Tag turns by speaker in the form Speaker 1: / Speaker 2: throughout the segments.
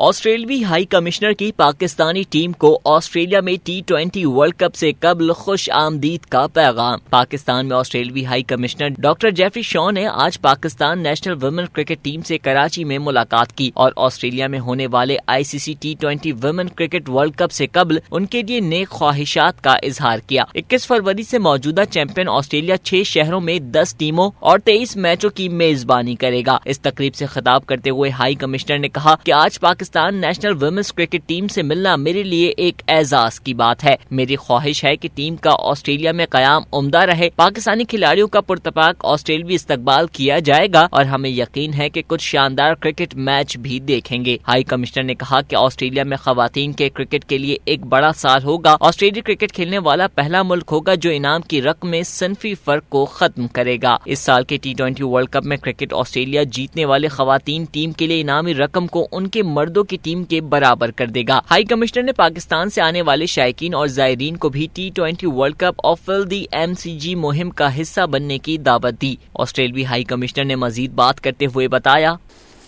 Speaker 1: ऑस्ट्रेलियाई high commissioner की Pakistani team को ऑस्ट्रेलिया में टी20 वर्ल्ड कप से कबल खुश आमदीद का पैगाम। पाकिस्तान में ऑस्ट्रेलियाई high commissioner doctor Geoffrey Shaw ने आज Pakistan national women cricket team से कराची में मुलाकात की और ऑस्ट्रेलिया में होने वाले ICC टी20 वुमेन क्रिकेट वर्ल्ड कप से कबल उनके लिए नेक ख्वाहिशात का इजहार किया। 21 फरवरी से मौजूदा चैंपियन ऑस्ट्रेलिया 6 शहरों में 10 टीमों और 23 मैचों की मेजबानी करेगा। इस तकरीब से खिताब करते हुए हाई कमिश्नर ने कहा कि आज Pakistan national women's cricket team से मिलना मेरे लिए एक एजाज की बात है। मेरी ख्वाहिश है कि टीम का ऑस्ट्रेलिया में कयाम उम्दा रहे। पाकिस्तानी खिलाड़ियों का पुरतपाक ऑस्ट्रेलियाई इस्तकबाल किया जाएगा और हमें यकीन है कि कुछ शानदार क्रिकेट मैच भी देखेंगे। हाई कमिश्नर ने कहा कि ऑस्ट्रेलिया में खवातीन के क्रिकेट के लिए एक बड़ा साल होगा। ऑस्ट्रेलिया क्रिकेट खेलने वाला पहला मुल्क होगा जो इनाम की रकम में सनफी फर्क को खत्म करेगा। इस साल के टी20 वर्ल्ड कप में क्रिकेट ऑस्ट्रेलिया जीतने वाले खवातीन टीम के लिए इनामी रकम को उनके मर्दों की टीम के बराबर कर देगा। हाई कमिश्नर ने पाकिस्तान से आने वाले शायकीन और ज़ायरीन को भी टी20 वर्ल्ड कप और दी MCG मुहिम का हिस्सा बनने की दावत दी। ऑस्ट्रेलियाई हाई कमिश्नर ने मजीद बात करते हुए बताया,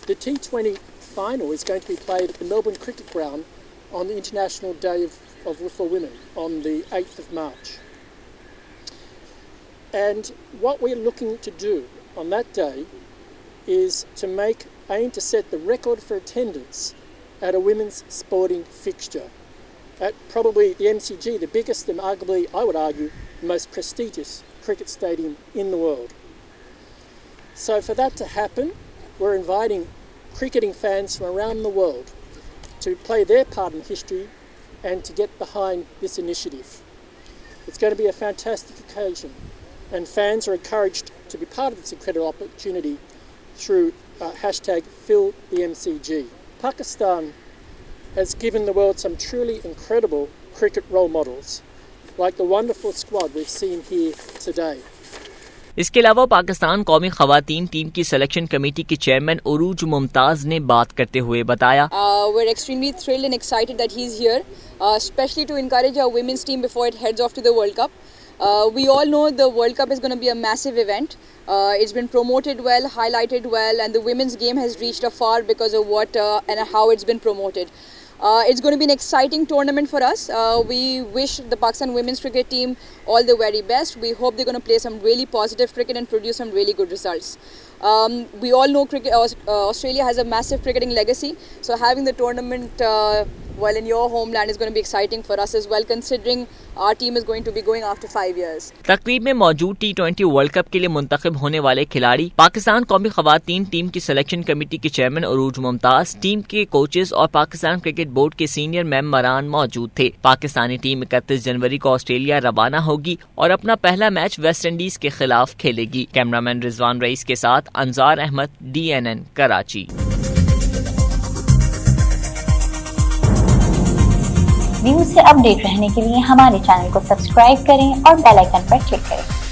Speaker 2: The T20 final is going to be played at the Melbourne Cricket Ground on the International Day for Women on the 8th of March. And what we're looking to do on that day is to aim to set the record for attendance at a women's sporting fixture at probably the MCG, the biggest and arguably, I would argue, the most prestigious cricket stadium in the world. So for that to happen, we're inviting cricketing fans from around the world to play their part in history and to get behind this initiative. It's going to be a fantastic occasion, and fans are encouraged to be part of this incredible opportunity through #FillTheMCG. Pakistan has given the world some truly incredible cricket role models, like the wonderful squad we've seen here today.
Speaker 1: इसके अलावा पाकिस्तान कौमी खवातीन team की selection committee के chairman उरूज मुमताज ने बात करते हुए बताया,
Speaker 3: We're extremely thrilled and excited that he's here, especially to encourage our women's team before it heads off to the World Cup. We all know the World Cup is going to be a massive event. It's been promoted well, highlighted well, and the women's game has reached afar because of what and how it's been promoted. It's going to be an exciting tournament for us. We wish the Pakistan women's cricket team all the very best. We hope they're going to play some really positive cricket and produce some really good results. We all know Australia has a massive cricketing legacy, so having the tournament while in your homeland is going to be exciting for us as well, considering our team is going to be going after 5 years.
Speaker 1: तकरीब में मौजूद टी20 world cup के लिए मुंतखब होने वाले खिलाड़ी, पाकिस्तान कौमी खवातीन टीम की सिलेक्शन कमेटी के चेयरमैन उरूज मुमताज, टीम के कोचेस और पाकिस्तान क्रिकेट बोर्ड के सीनियर मेंबरान मौजूद थे। पाकिस्तानी टीम 31 जनवरी को ऑस्ट्रेलिया रवाना होगी और अपना पहला मैच वेस्ट इंडीज के खिलाफ खेलेगी। कैमरामैन रिजवान रईस के साथ अंजार अहमद, DNN कराची।
Speaker 4: न्यूज़ से अपडेट रहने के लिए हमारे चैनल को सब्सक्राइब करें और बेल आइकन पर क्लिक करें।